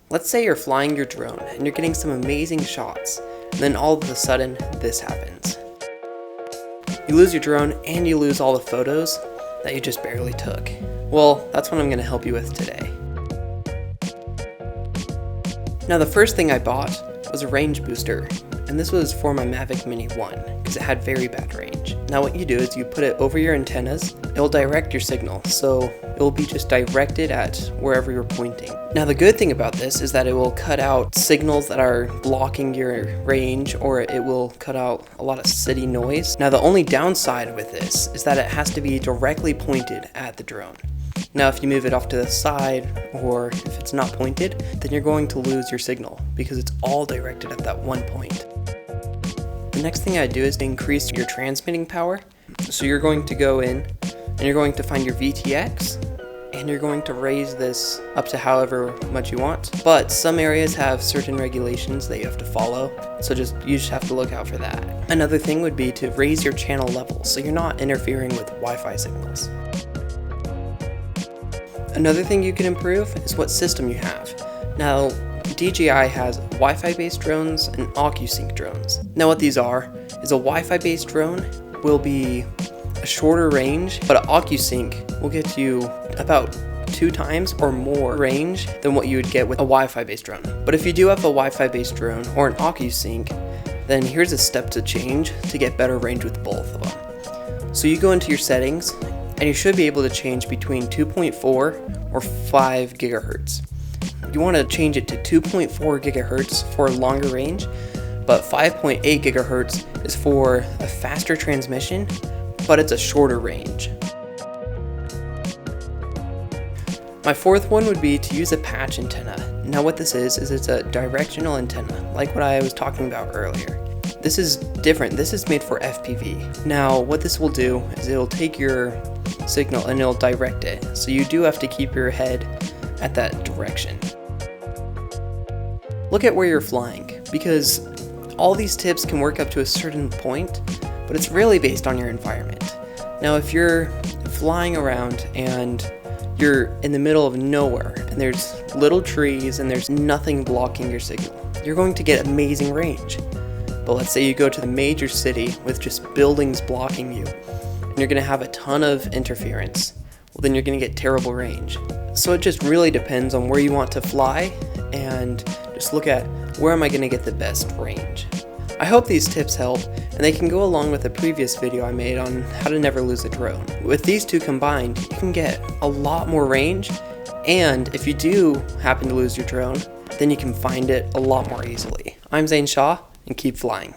Let's say you're flying your drone and you're getting some amazing shots, and then all of a sudden this happens. You lose your drone and you lose all the photos that you just barely took. Well, that's what I'm going to help you with today. Now the first thing I bought was a range booster, and this was for my Mavic Mini 1 because it had very bad range. Now what you do is you put it over your antennas. It will direct your signal, so it will be just directed at wherever you're pointing. Now the good thing about this is that it will cut out signals that are blocking your range, or it will cut out a lot of city noise. Now the only downside with this is that it has to be directly pointed at the drone. Now if you move it off to the side, or if it's not pointed, then you're going to lose your signal because it's all directed at that one point. The next thing I do is to increase your transmitting power. So you're going to go in and you're going to find your VTX, and you're going to raise this up to however much you want. But some areas have certain regulations that you have to follow, so you just have to look out for that. Another thing would be to raise your channel level so you're not interfering with Wi-Fi signals. Another thing you can improve is what system you have. Now, DJI has Wi-Fi based drones and Ocusync drones. Now what these are is a Wi-Fi based drone will be a shorter range, but an Ocusync will get you about 2 times or more range than what you would get with a Wi-Fi based drone. But if you do have a Wi-Fi based drone or an Ocusync, then here's a step to change to get better range with both of them. So you go into your settings, and you should be able to change between 2.4 or 5 gigahertz. You want to change it to 2.4 gigahertz for a longer range, but 5.8 gigahertz is for a faster transmission, but it's a shorter range. My fourth one would be to use a patch antenna. Now what this is it's a directional antenna, like what I was talking about earlier. This is different. This is made for FPV. Now what this will do is it'll take your signal and it'll direct it. So you do have to keep your head at that direction. Look at where you're flying, because all these tips can work up to a certain point, but it's really based on your environment. Now if you're flying around and you're in the middle of nowhere and there's little trees and there's nothing blocking your signal, you're going to get amazing range. But let's say you go to the major city with just buildings blocking you, and you're going to have a ton of interference. Well, then you're going to get terrible range. So it just really depends on where you want to fly, and just look at where am I going to get the best range. I hope these tips help, and they can go along with a previous video I made on how to never lose a drone. With these two combined, you can get a lot more range, and if you do happen to lose your drone, then you can find it a lot more easily. I'm Zane Shaw, and keep flying.